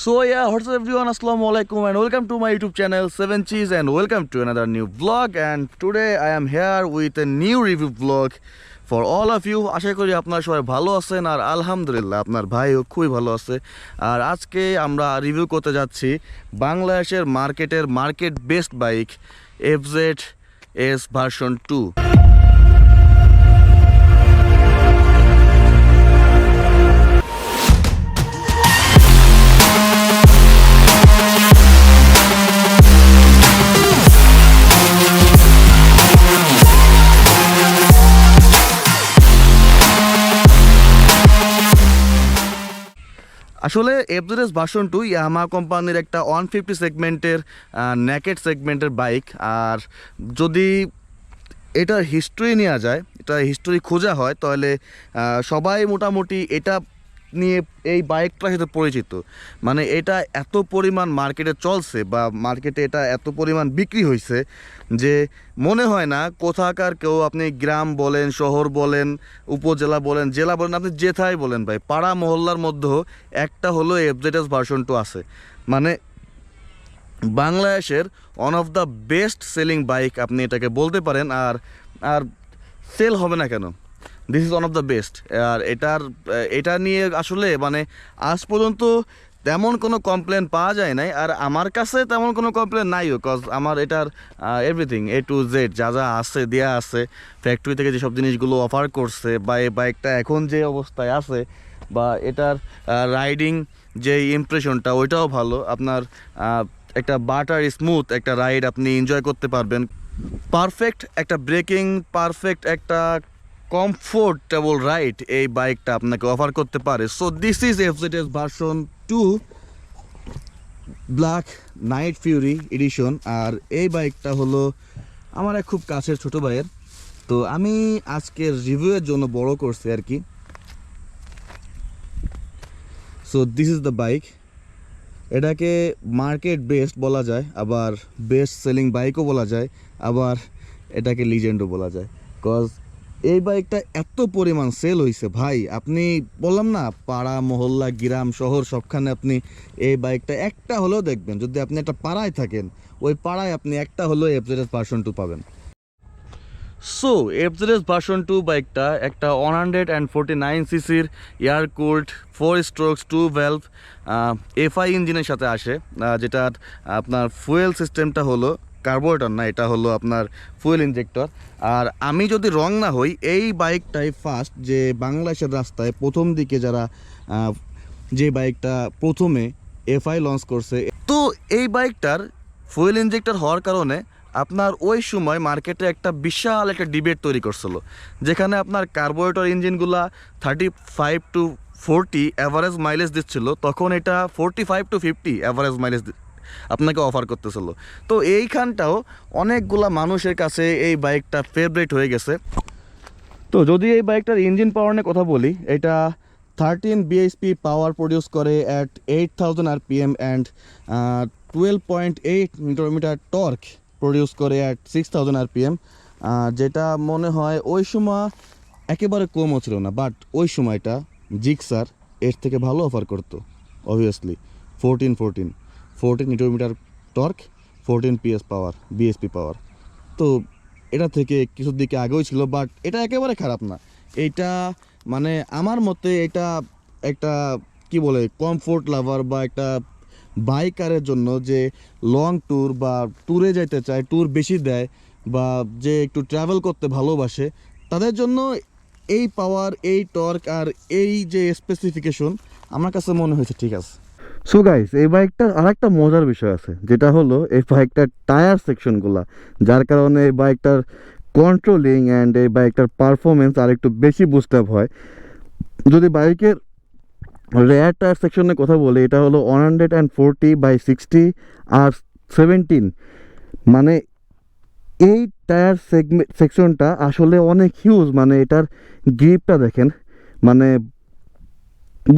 So yeah, what's up everyone? Assalamu alaikum and welcome to my YouTube channel 7 Cheese and welcome to another new vlog. And today I am here with a new review vlog for all of you. আশা করি আপনারা সবাই ভালো আছেন আর আলহামদুলিল্লাহ আপনার ভাইও খুবই ভালো আছে। আর আজকে আমরা রিভিউ করতে যাচ্ছি বাংলাদেশের market best bike FZS version 2। আসলে FZS ভার্সন 2 ইয়ামাহা কোম্পানির একটা 150 সেগমেন্টের নেকেড সেগমেন্টের বাইক। আর যদি এটার হিস্ট্রি নেওয়া যায়, এটা হিস্ট্রি খোঁজা হয়, তাহলে সবাই মোটামুটি এটা নিয়ে এই বাইকটার সাথে পরিচিত। মানে এটা এত পরিমাণ মার্কেটে চলছে বা মার্কেটে এটা এত পরিমাণ বিক্রি হয়েছে যে মনে হয় না কোথাকার কেউ, আপনি গ্রাম বলেন, শহর বলেন, উপজেলা বলেন, জেলা বলেন, আপনি যেথায় বলেন ভাই, পাড়া মহল্লার মধ্যেও একটা হলো FZS ভার্সন 2 আছে। মানে বাংলাদেশের one of the best selling bike আপনি এটাকে বলতে পারেন। আর সেল হবে না কেন? This is one of the best. আর এটা নিয়ে আসলে মানে আজ পর্যন্ত তেমন কোনো কমপ্লেন পাওয়া যায় নাই, আর আমার কাছে তেমন কোনো কমপ্লেন নাইও, কজ আমার এটার এভরিথিং A to Z যা যা আছে দেওয়া আছে, ফ্যাক্টরি থেকে যেসব জিনিসগুলো অফার করছে বা এই বাইকটা এখন যে অবস্থায় আছে বা এটার রাইডিং যে ইমপ্রেশনটা ওইটাও ভালো। আপনার একটা বাটার স্মুথ একটা রাইড আপনি এনজয় করতে পারবেন। পারফেক্ট একটা ব্রেকিং, পারফেক্ট একটা কমফোর্টেবল রাইড এই বাইকটা আপনাকে অফার করতে পারে। So this is FZS version 2 black knight fury edition. আর এই বাইকটা হলো আমার এক খুব কাছের ছোটো ভাইয়ের, তো আমি আজকের রিভিউয়ের জন্য বড় করছি আর কি। So this is the bike. এটাকে মার্কেট বেস্ট বলা যায়, আবার বেস্ট সেলিং বাইকও বলা যায়, আবার এটাকে লিজেন্ডও বলা যায়। কজ এই বাইকটা এত পরিমাণ সেল হয়েছে ভাই, আপনি বললাম না, পাড়া মহল্লা গ্রাম শহর সবখানে আপনি এই বাইকটা একটা হলেও দেখবেন। যদি আপনি একটা পাড়ায় থাকেন, ওই পাড়ায় আপনি একটা হলেও FZS ভার্সন 2 পাবেন। সো FZS ভার্সন 2 বাইকটা একটা 149 সিসির air cooled 4 strokes 2 valve FI ইঞ্জিনের সাথে আসে, যেটার আপনার ফুয়েল সিস্টেমটা হলো কার্বোরেটর না, এটা হলো আপনার ফুয়েল ইনজেক্টর। আর আমি যদি রং না হই, এই বাইকটাই ফার্স্ট যে বাংলাদেশের রাস্তায় প্রথম দিকে যারা যে বাইকটা প্রথমে FI লঞ্চ করছে। তো এই বাইকটার ফুয়েল ইনজেক্টর হওয়ার কারণে আপনার ওই সময় মার্কেটে একটা বিশাল একটা ডিবেট তৈরি করছিল, যেখানে আপনার কার্বোরেটর ইঞ্জিনগুলা 35 to 40 অ্যাভারেজ মাইলেজ দিচ্ছিল, তখন এটা 45 to 50 অ্যাভারেজ মাইলেজ আপনাকে অফার করতেছিল। তো এইখানটাও অনেকগুলা মানুষের কাছে এই বাইকটা ফেভারিট হয়ে গেছে। তো যদি এই বাইকটার ইঞ্জিন পাওয়ার নিয়ে কথা বলি, এটা 13 bhp পাওয়ার প্রডিউস করে at 8000 rpm and 12.8 Newton torque produce করে অ্যাট 6000 rpm, যেটা মনে হয় ওই সময় একেবারে কমও ছিল না। বাট ওই সময়টা জিক্সার এর থেকে ভালো অফার করতো অবভিয়াসলি। 14 নিউটন টর্ক, 14 PS পাওয়ার, bhp পাওয়ার। তো এটা থেকে কিছুর দিকে আগেও ছিল, বাট এটা একেবারে খারাপ না। এইটা মানে আমার মতে এটা একটা কি বলে কমফোর্ট লাভার বা একটা বাইকারের জন্য যে লং ট্যুর বা ট্যুরে যেতে চায়, ট্যুর বেশি দেয় বা যে একটু ট্রাভেল করতে ভালোবাসে, তাদের জন্য এই পাওয়ার, এই টর্ক আর এই যে স্পেসিফিকেশন আমার কাছে মনে হয়েছে ঠিক আছে। সো গাইস, এই বাইকটার আর একটা মজার বিষয় আছে, যেটা হলো এই বাইকটার টায়ার সেকশনগুলো, যার কারণে এই বাইকটার কন্ট্রোলিং অ্যান্ড এই বাইকটার পারফরমেন্স আর একটু বেশি বুস্ট আপ হয়। যদি বাইকের রেয়ার টায়ার সেকশনের কথা বলি, এটা হলো 140/60 আর 17। মানে এই টায়ার সেকশনটা আসলে অনেক হিউজ। মানে এটার গ্রিপটা দেখেন, মানে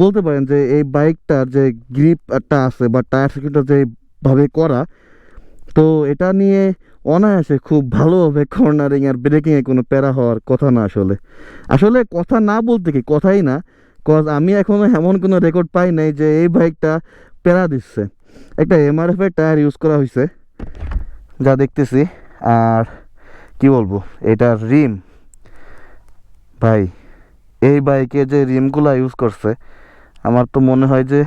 বলতে পারেন যে এই বাইকটার যে গ্রিপটা আছে বা টায়ার সেকশনটা যেভাবে করা, তো এটা নিয়ে অনায়াসে খুব ভালোভাবে কর্নারিং আর ব্রেকিংয়ে কোনো প্যারা হওয়ার কথা না। আসলে কথা না বলতে কি কথাই না, কজ আমি এখনও এমন কোনো রেকর্ড পাই নাই যে এই বাইকটা প্যারা দিচ্ছে। একটা এমআরএফ এর টায়ার ইউজ করা হয়েছে যা দেখতেছি। আর কি বলবো, এটা রিম ভাই, এই বাইকে যে রিমগুলো ইউজ করছে আমার তো মনে হয় যে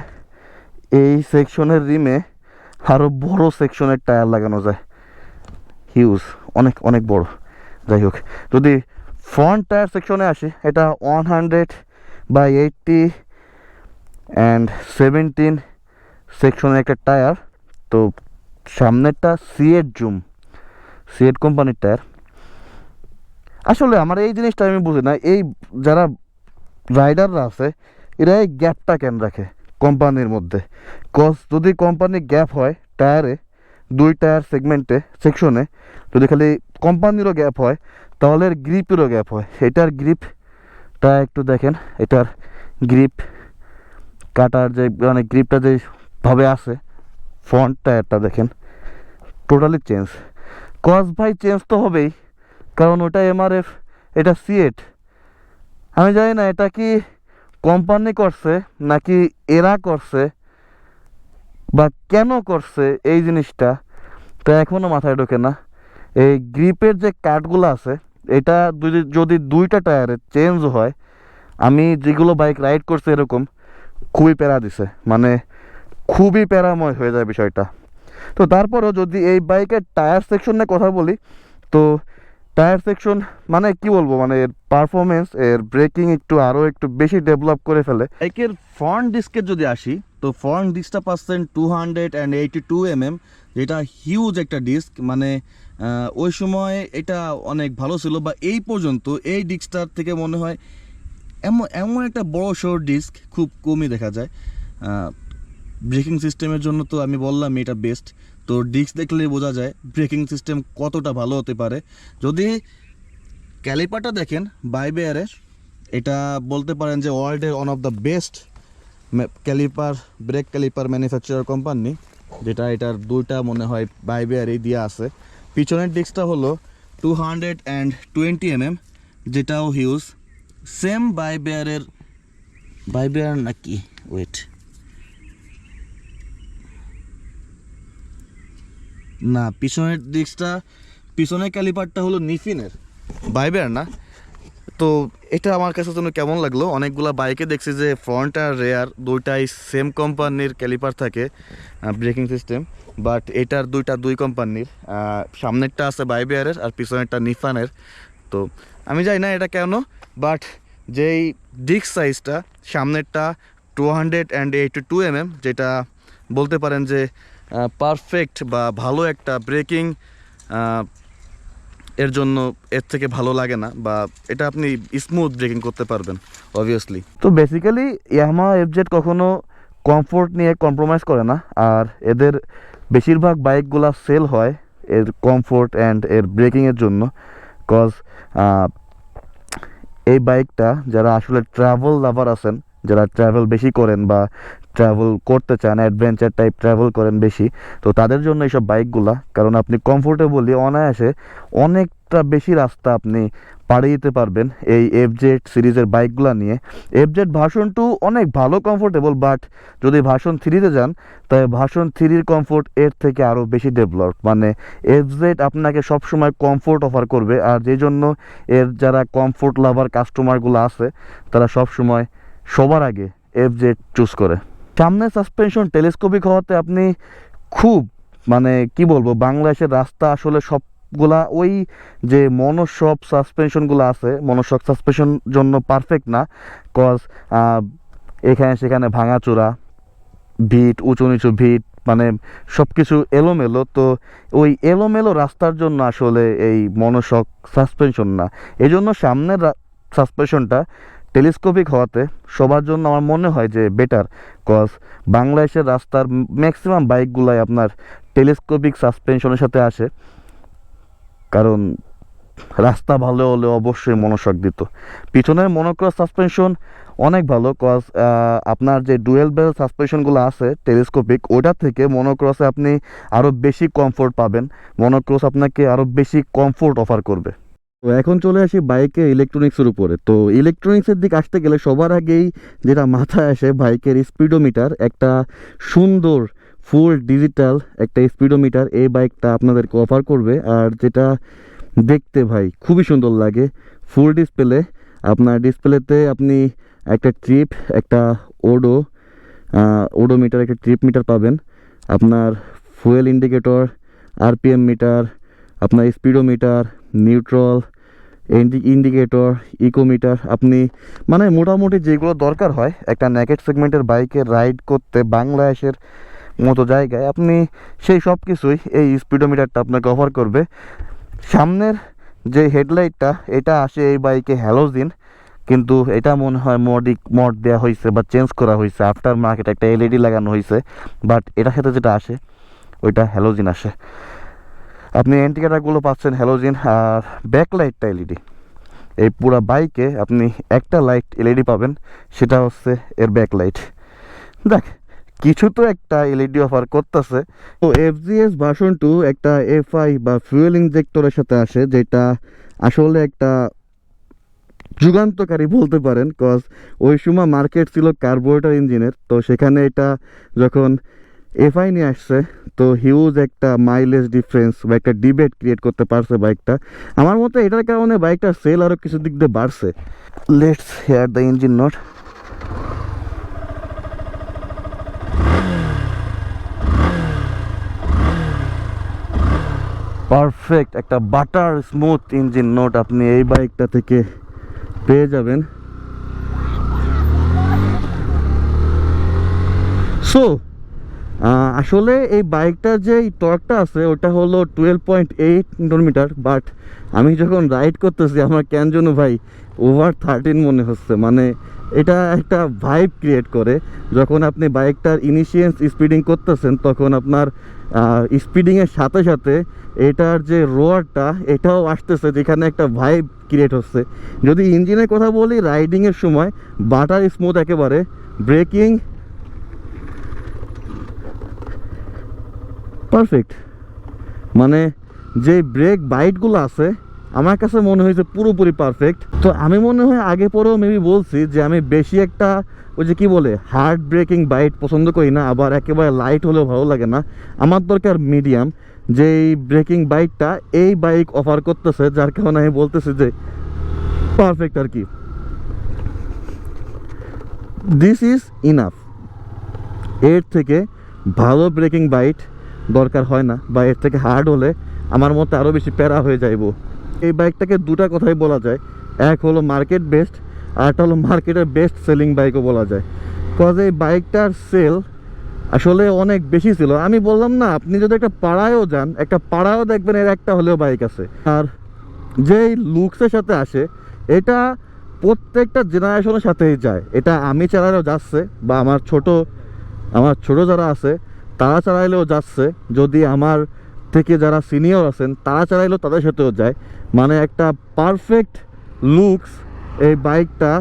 এই সেকশনের রিমে আরও বড় সেকশনের টায়ার লাগানো যায়, হিউজ, অনেক অনেক বড়। যাই হোক, যদি ফ্রন্ট টায়ার সেকশনে আসি, এটা 100/80 অ্যান্ড 17 সেকশনের একটা টায়ার। তো সামনেরটা সিএট জুম, সিএট কোম্পানির টায়ার। আসলে আমার এই জিনিসটা আমি বুঝি না, এই যারা রাইডাররা আছে এরা এই গ্যাপটা কেন রাখে কোম্পানির মধ্যে? কজ যদি কোম্পানির গ্যাপ হয় টায়ারে, দুই টায়ার সেকশনে যদি খালি কোম্পানিরও গ্যাপ হয় তাহলে এর গ্রিপেরও গ্যাপ হয়। এটার গ্রিপটা একটু দেখেন, এটার গ্রিপ কাটার যে মানে গ্রিপটা যেভাবে আছে, ফ্রন্ট টায়ারটা দেখেন টোটালি চেঞ্জ। কজ ভাই চেঞ্জ তো হবেই, কারণ ওটা এমআরএফ, এটা সিএট। আমি জানি না এটা কি কোম্পানি করছে নাকি এরা করছে বা কেন করছে এই জিনিসটা, তা এখনও মাথায় ঢোকে না। এই গ্রিপের যে কাটগুলো আছে, এটা যদি দুইটা টায়ারে চেঞ্জ হয়, আমি যেগুলো বাইক রাইড করছি এরকম খুবই প্যারা দিছে, মানে খুবই প্যারাময় হয়ে যায় বিষয়টা। তো তারপরেও যদি এই বাইকের টায়ার সেকশন নিয়ে কথা বলি, তো টায়ার সেকশন মানে কি বলবো, মানে এর পারফরমেন্স, এর ব্রেকিং আরও একটু বেশি ডেভেলপ করে ফেলে। বাইকের ফ্রন্ট ডিস্কের যদি আসি, তো ফ্রন্ট ডিস্কটা পাচ্ছেন 282 যেটা হিউজ একটা ডিস্ক। মানে ওই সময় এটা অনেক ভালো ছিল, বা এই পর্যন্ত এই ডিস্কটার থেকে মনে হয় এমন একটা বড় সড় ডিস্ক খুব কমই দেখা যায়। ব্রেকিং সিস্টেমের জন্য তো আমি বললাম এটা বেস্ট। তো ডিস্ক দেখলেই বোঝা যায় ব্রেকিং সিস্টেম কতটা ভালো হতে পারে। যদি ক্যালিপারটা দেখেন বাইবেয়ারের, এটা বলতে পারেন যে ওয়ার্ল্ডের one of the best brake caliper manufacturer company, যেটা এটার দুইটা মনে হয় বাইবেয়ারই দেওয়া আছে। পিছনের ডিস্কটা হলো 220 যেটাও হিউজ, সেম বাইবেয়ার নাকি, ওয়েট, না পিছনের ক্যালিপারটা হলো নিফিনের, বাইবেয়ার না। তো এটা আমার কাছে যেন কেমন লাগলো, অনেকগুলা বাইকে দেখছি যে ফ্রন্ট আর রেয়ার দুইটাই সেম কোম্পানির ক্যালিপার থাকে ব্রেকিং সিস্টেম, বাট এটার দুই কোম্পানির, সামনেরটা আছে বাইবেয়ারের আর পিছনেরটা নিফানের। তো আমি জানি না এটা কেন, বাট যেই ডিস্ক সাইজটা সামনেরটা 282 যেটা বলতে পারেন যে পারফেক্ট বা ভালো একটা ব্রেকিং, এর জন্য এর থেকে ভালো লাগে না, বা এটা আপনি স্মুথ ব্রেকিং করতে পারবেন অবভিয়াসলি। তো বেসিক্যালি ইয়ামাহা এফজেড কখনো কমফোর্ট নিয়ে কম্প্রোমাইজ করে না, আর এদের বেশিরভাগ বাইকগুলা সেল হয় এর কমফোর্ট অ্যান্ড এর ব্রেকিংয়ের জন্য। কজ এই বাইকটা যারা আসলে ট্রাভেল লাভার আছেন, যারা ট্রাভেল বেশি করেন বা ট্রাভেল করতে চান, অ্যাডভেঞ্চার টাইপ ট্রাভেল করেন বেশি, তো তাদের জন্য এইসব বাইকগুলা, কারণ আপনি কমফোর্টেবলি অনায়াসে অনেকটা বেশি রাস্তা আপনি পাড়ি দিতে পারবেন এই এফজেড সিরিজের বাইকগুলা নিয়ে। এফজেড ভার্সন 2 অনেক ভালো কমফোর্টেবল, বাট যদি ভার্সন 3-তে যান তাই ভার্সন 3-র কমফোর্ট এর থেকে আরও বেশি ডেভেলপ। মানে এফজেড আপনাকে সবসময় কমফোর্ট অফার করবে, আর যেই জন্য এর যারা কমফোর্ট লাভার কাস্টমারগুলো আছে তারা সবসময় সবার আগে এফজেড চুজ করে। সামনে সাসপেনশন টেলিস্কোপিক হওয়াতে আপনি খুব, মানে কি বলবো, বাংলাদেশের রাস্তা আসলে সবগুলা ওই যে মনোশক সাসপেনশনগুলো আছে, মনোশক সাসপেনশন জন্য পারফেক্ট না। কজ এখানে সেখানে ভাঙাচোরা ভিট, উঁচু নিচু ভিট, মানে সব কিছু এলোমেলো। তো ওই এলোমেলো রাস্তার জন্য আসলে এই মনোশক সাসপেনশন না, এই জন্য সামনের সাসপেনশনটা টেলিস্কোপিক হওয়াতে সবার জন্য আমার মনে হয় যে বেটার। কজ বাংলাদেশের রাস্তার ম্যাক্সিমাম বাইকগুলাই আপনার টেলিস্কোপিক সাসপেনশনের সাথে আসে, কারণ রাস্তা ভালো হলে অবশ্যই মনোশক দিত। পিছনের মনোক্রস সাসপেনশন অনেক ভালো, কজ আপনার যে ডুয়েল বেল সাসপেনশনগুলো আছে টেলিস্কোপিক, ওটা থেকে মনোক্রসে আপনি আরও বেশি কমফোর্ট পাবেন, মনোক্রস আপনাকে আরও বেশি কমফোর্ট অফার করবে। তো এখন চলে আসি বাইকে ইলেকট্রনিক্সের উপরে। তো ইলেকট্রনিক্সের দিক আসতে গেলে সবার আগেই যেটা মাথায় আসে বাইকের স্পিডোমিটার, একটা সুন্দর ফুল ডিজিটাল একটা স্পিডোমিটার এই বাইকটা আপনাদেরকে অফার করবে। আর যেটা দেখতে ভাই খুবই সুন্দর লাগে, ফুল ডিসপ্লে, আপনার ডিসপ্লেতে আপনি একটা ট্রিপ, একটা ওডো ওডোমিটার, একটা ট্রিপ মিটার পাবেন, আপনার ফুয়েল ইন্ডিকেটর, আরপিএম মিটার, আপনার স্পিডোমিটার, নিউট্রাল ইন্ডিকেটর, ইকোমিটার। আপনি মানে মোটামুটি যেগুলো দরকার হয় একটা নেকেড সেগমেন্টের বাইকে রাইড করতে বাংলাদেশের মতো জায়গায়, আপনি সেই সব কিছুই এই স্পিডোমিটারটা আপনাকে অফার করবে। সামনের যে হেডলাইটটা এটা আসে এই বাইকে হ্যালোজিন, কিন্তু এটা মনে হয় মড দেওয়া হয়েছে বা চেঞ্জ করা হয়েছে, আফটার মার্কেট একটা এলইডি লাগানো হয়েছে, বাট এটার সাথে যেটা আসে ওইটা হ্যালোজিন আসে। আপনি ইন্ডিকেটারগুলো পাচ্ছেন হ্যালোজিন, আর ব্যাকলাইটটা এলইডি। এই পুরো বাইকে আপনি একটা লাইট এলইডি পাবেন, সেটা হচ্ছে এর ব্যাকলাইট। দেখ কিছু তো একটা এলইডি অফার করতেছে। তো এফজিএস ভার্সন 2 একটা এফআই বা ফুয়েল ইনজেক্টরের সাথে আসে, যেটা আসলে একটা যুগান্তকারী বলতে পারেন, কজ ওই সময় মার্কেট ছিল কার্বোরেটর ইঞ্জিনের। তো সেখানে এটা যখন এফআই নিয়ে আসছে, তো হিউজ একটা মাইলেজ ডিফারেন্স বা একটা ডিবেট ক্রিয়েট করতে পারছে বাইকটা। আমার মতে এটার কারণে বাইকটার সেল আরও কিছু দিক দিয়ে বাড়ছে। Let's hear the engine note. Perfect একটা বাটার স্মুথ ইঞ্জিন নোট আপনি এই বাইকটা থেকে পেয়ে যাবেন। সো আসলে এই বাইকটার যে টর্কটা আছে ওটা হলো 12.8 নিউটন মিটার, বাট আমি যখন রাইড করতেছি আমার কেন যেন ভাই ওভার 13 মনে হচ্ছে। মানে এটা একটা ভাইব ক্রিয়েট করে। যখন আপনি বাইকটার ইনিশিয়াল স্পিডিং করতেছেন তখন আপনার স্পিডিংয়ের সাথে সাথে এটার যে রোয়ারটা এটাও আসতেছে, যেখানে একটা ভাইব ক্রিয়েট হচ্ছে। যদি ইঞ্জিনের কথা বলি, রাইডিংয়ের সময় বাটার স্মুথ একেবারে, ব্রেকিং পারফেক্ট। মানে যে ব্রেক বাইটগুলো আছে আমার কাছে মনে হয়েছে পুরোপুরি পারফেক্ট। তো আমি মনে হয় আগে পরেও মেবি বলছি যে আমি বেশি একটা ওই যে কি বলে হার্ড ব্রেকিং বাইট পছন্দ করি না, আবার একেবারে লাইট হলেও ভালো লাগে না। আমার দরকার মিডিয়াম। যে এই ব্রেকিং বাইটটা এই বাইক অফার করতেছে, যার কারণে আমি বলতেছি যে পারফেক্ট আর কি। This is enough. এর থেকে ভালো ব্রেকিং বাইট দরকার হয় না, বা এর থেকে হার্ড হলে আমার মতে আরও বেশি প্যারা হয়ে যাইব। এই বাইকটাকে দুটা কথাই বলা যায়, এক হলো মার্কেট বেস্ট, আর একটা হলো মার্কেটের বেস্ট সেলিং বাইকও বলা যায়। কজ এই বাইকটার সেল আসলে অনেক বেশি ছিল। আমি বললাম না, আপনি যদি একটা পাড়ায়ও যান, একটা পাড়ায়ও দেখবেন এর একটা হলেও বাইক আছে। আর যেই লুকসের সাথে আসে এটা প্রত্যেকটা জেনারেশনের সাথেই যায়। এটা আমি চালালেও যাচ্ছে, বা আমার ছোট যারা আছে তারা চালাইলেও যাচ্ছে, যদি আমার থেকে যারা সিনিয়র আছেন তারা চালাইলেও তাদের সাথেও যায়। মানে একটা পারফেক্ট লুকস এই বাইকটা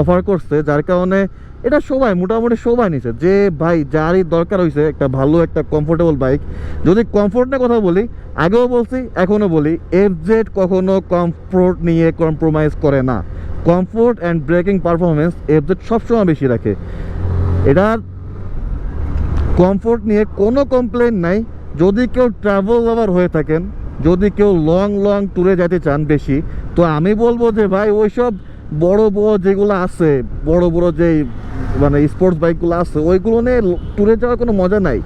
অফার করছে, যার কারণে এটা সবাই মোটামুটি সবাই নিছে। যে ভাই যারই দরকার হয়েছে একটা ভালো একটা কমফোর্টেবল বাইক। যদি কমফোর্ট নিয়ে কথা বলি, আগেও বলছি এখনও বলি, এফজেড কখনো কমফোর্ট নিয়ে কম্প্রোমাইজ করে না। Comfort and breaking performance FZ সবসময় বেশি রাখে। এটার কমফোর্ট নিয়ে কোনো কমপ্লেন নাই। যদি কেউ ট্রাভেল লাভার হয়ে থাকেন, যদি কেউ লং ট্যুরে যেতে চান বেশি, তো আমি বলবো যে ভাই ওইসব বড় যেগুলো আছে, বড় যেই মানে স্পোর্টস বাইকগুলো আছে ওইগুলো নিয়ে ট্যুরে যাওয়ার কোনো মজা নাই।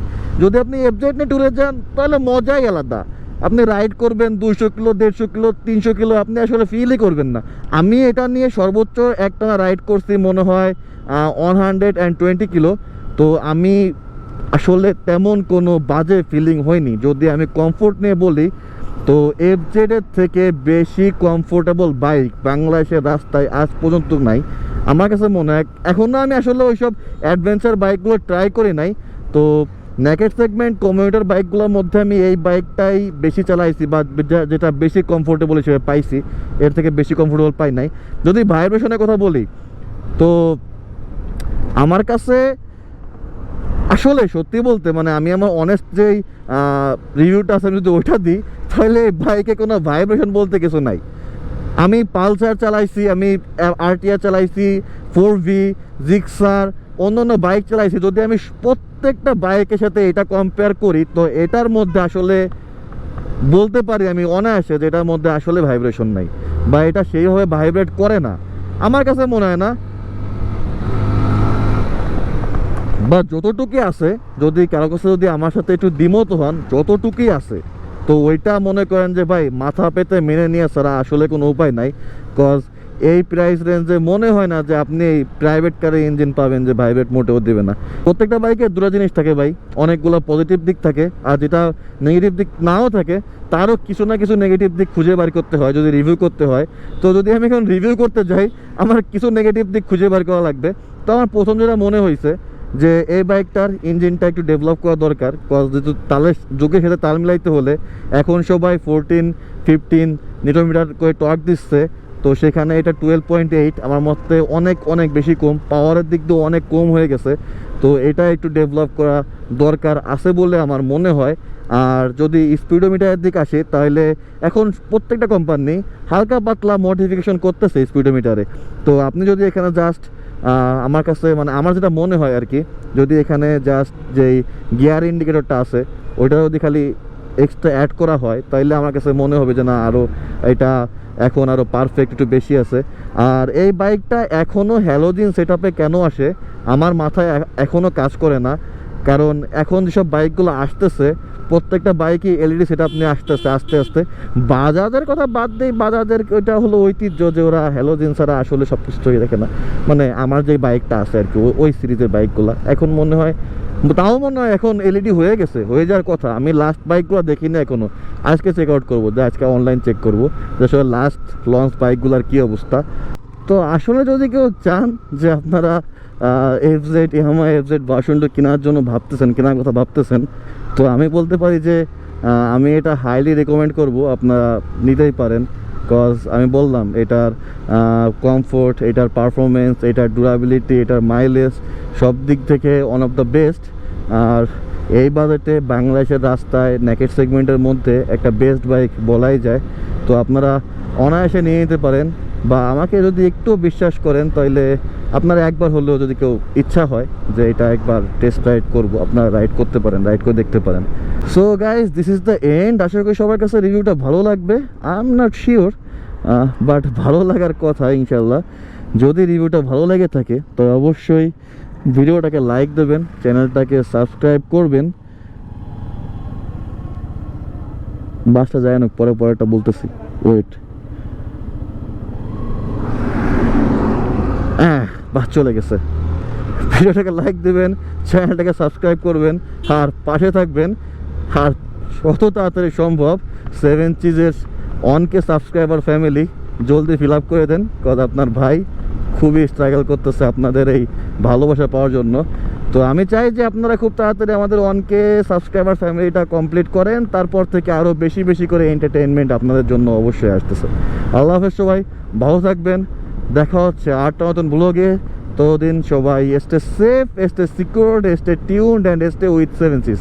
যদি আপনি এফজেড নিয়ে ট্যুরে যান তাহলে মজাই আলাদা। আপনি রাইড করবেন 200 কিলো, 150 কিলো, 300 কিলো, আপনি আসলে ফিলই করবেন না। আমি এটা নিয়ে সর্বোচ্চ একটানা রাইড করছি মনে হয় 120 কিলো। তো আমি আসলে তেমন কোনো বাজে ফিলিং হয়নি। যদি আমি কমফোর্ট নিয়ে বলি, তো এফজেডের থেকে বেশি কমফোর্টেবল বাইক বাংলাদেশের রাস্তায় আজ পর্যন্ত নাই আমার কাছে মনে হয়। এখনও আমি আসলে ওইসব অ্যাডভেঞ্চার বাইকগুলো ট্রাই করি নাই। তো নেকেড সেগমেন্ট কমিউটার বাইকগুলোর মধ্যে আমি এই বাইকটাই বেশি চালাইছি, বা যেটা বেশি কমফোর্টেবল হিসেবে পাইছি। এর থেকে বেশি কমফোর্টেবল পাই নাই। যদি ভাইব্রেশনের কথা বলি, তো আমার কাছে আসলে সত্যি বলতে মানে আমি আমার অনেস্ট যেই রিভিউটা আছে আমি যদি ওইটা দিই তাহলে বাইকে কোনো ভাইব্রেশন বলতে কিছু নাই। আমি পালসার চালাইছি, আমি আরটিআর চালাইছি, 4V, জিক্সার, অন্যান্য বাইক চালাইছি। যদি আমি প্রত্যেকটা বাইকের সাথে এটা কম্পেয়ার করি তো এটার মধ্যে আসলে বলতে পারি আমি অনায়াসে যে এটার মধ্যে আসলে ভাইব্রেশন নাই বা এটা সেইভাবে ভাইব্রেট করে না আমার কাছে মনে হয় না। বা যতটুকুই আছে, যদি কারো কাছে যদি আমার সাথে একটু দ্বিমত হন, যতটুকুই আছে তো ওইটা মনে করেন যে ভাই মাথা পেতে মেনে নিয়ে ছাড়া আসলে কোনো উপায় নাই। কজ এই প্রাইস রেঞ্জে মনে হয় না যে আপনি এই প্রাইভেট কারে ইঞ্জিন পাবেন যে ভাইব্রেট মোটেও দেবে না। প্রত্যেকটা বাইকে দুটো জিনিস থাকে ভাই, অনেকগুলো পজিটিভ দিক থাকে আর যেটা নেগেটিভ দিক নাও থাকে তারও কিছু না কিছু নেগেটিভ দিক খুঁজে বার করতে হয় যদি রিভিউ করতে হয়। তো যদি আমি এখন রিভিউ করতে যাই আমার কিছু নেগেটিভ দিক খুঁজে বার করা লাগবে। তো আমার প্রথম যেটা মনে হয়েছে যে এই বাইকটার ইঞ্জিনটা একটু ডেভেলপ করা দরকার। কজ যেহেতু তালের যুগের সাথে তাল মিলাইতে হলে এখন সবাই 14-15 নিউটন করে টর্ক দিচ্ছে, তো সেখানে এটা 12.8 আমার মতে অনেক অনেক বেশি কম, পাওয়ারের দিক দিয়েও অনেক কম হয়ে গেছে। তো এটা একটু ডেভেলপ করা দরকার আছে বলে আমার মনে হয়। আর যদি স্পিডোমিটারের দিক আসে তাহলে এখন প্রত্যেকটা কোম্পানি হালকা পাতলা মডিফিকেশন করতেছে স্পিডোমিটারে। তো আপনি যদি এখানে জাস্ট আমার কাছে মানে আমার যেটা মনে হয় আর কি, যদি এখানে জাস্ট যেই গিয়ার ইন্ডিকেটরটা আছে ওইটা যদি খালি এক্সট্রা অ্যাড করা হয় তাহলে আমার কাছে মনে হবে যে না আরও এটা এখন আরও পারফেক্ট একটু বেশি আছে। আর এই বাইকটা এখনও হ্যালোজিন সেটআপে কেন আসে আমার মাথায় এখনও কাজ করে না। কারণ এখন যেসব বাইকগুলো আসতেছে প্রত্যেকটা বাইকই এলইডি সেটআপ নিয়ে আসতেছে আস্তে আস্তে। বাজাজের কথা বাদ দেই, বাজাজের ওইটা হলো ঐতিহ্য যে ওরা হ্যালোজিন ছাড়া আসলে সব কিছু চলে দেখে না। মানে আমার যে বাইকটা আছে আর কি ওই সিরিজের বাইকগুলো এখন মনে হয়, তাও মনে হয় এখন এলইডি হয়ে গেছে, হয়ে যাওয়ার কথা। আমি লাস্ট বাইকগুলো দেখিনি এখনও, আজকে চেক আউট করবো, যে আজকে অনলাইন চেক করবো যে আসলে লাস্ট লঞ্চ বাইকগুলোর কী অবস্থা। তো আসলে যদি কেউ চান যে আপনারা এফজেড ইয়ামাহা এফজেড ভার্সন 2 কেনার জন্য ভাবতেছেন, কেনার কথা ভাবতেছেন, তো আমি বলতে পারি যে আমি এটা হাইলি রেকমেন্ড করব, আপনারা নিতেই পারেন। কজ আমি বললাম এটার কমফোর্ট, এটার পারফরমেন্স, এটার ডিউরাবিলিটি, এটার মাইলেজ সব দিক থেকে ওয়ান অফ দ্য বেস্ট। আর এই বাজেটে বাংলাদেশের রাস্তায় নেকেড সেগমেন্টের মধ্যে একটা বেস্ট বাইক বলাই যায়। তো আপনারা অনায়াসে নিয়ে নিতে পারেন। বা আমাকে যদি একটু বিশ্বাস করেন তাহলে আপনারা একবার হলেও যদি কেউ ইচ্ছা হয় যে এটা একবার টেস্ট রাইড করবো, আপনারা রাইড করতে পারেন, রাইড করে দেখতে পারেন। So guys this is the end. আশা করি সবার কাছে রিভিউটা ভালো লাগবে, I am not sure, but ভালো লাগার কথা ইনশাল্লাহ। যদি রিভিউটা ভালো লেগে থাকে তো অবশ্যই ভিডিওটাকে লাইক দেবেন, চ্যানেলটাকে সাবস্ক্রাইব করবেন। বাসটা যায় না, পরেরটা বলতেছি, ওয়েট, বাস চলে গেছে। ভিডিওটাকে লাইক দেবেন, চ্যানেলটাকে সাবস্ক্রাইব করবেন আর পাশে থাকবেন। আর যত তাড়াতাড়ি সম্ভব 7 চিজের অনকে সাবস্ক্রাইবার ফ্যামিলি জলদি ফিল আপ করে দেন। কারণ আপনার ভাই খুবই স্ট্রাগল করতেছে আপনাদের এই ভালোবাসা পাওয়ার জন্য। তো আমি চাই যে আপনারা খুব তাড়াতাড়ি আমাদের অনকে সাবস্ক্রাইবার ফ্যামিলিটা কমপ্লিট করেন, তারপর থেকে আরও বেশি বেশি করে এন্টারটেইনমেন্ট আপনাদের জন্য অবশ্যই আসতেছে। আল্লাহ হাফেজ, সবাই ভালো থাকবেন, দেখা হচ্ছে আরেকটা নতুন ব্লগে। ততদিন সবাই stay safe, stay secured, stay tuned and stay with 7 cheese.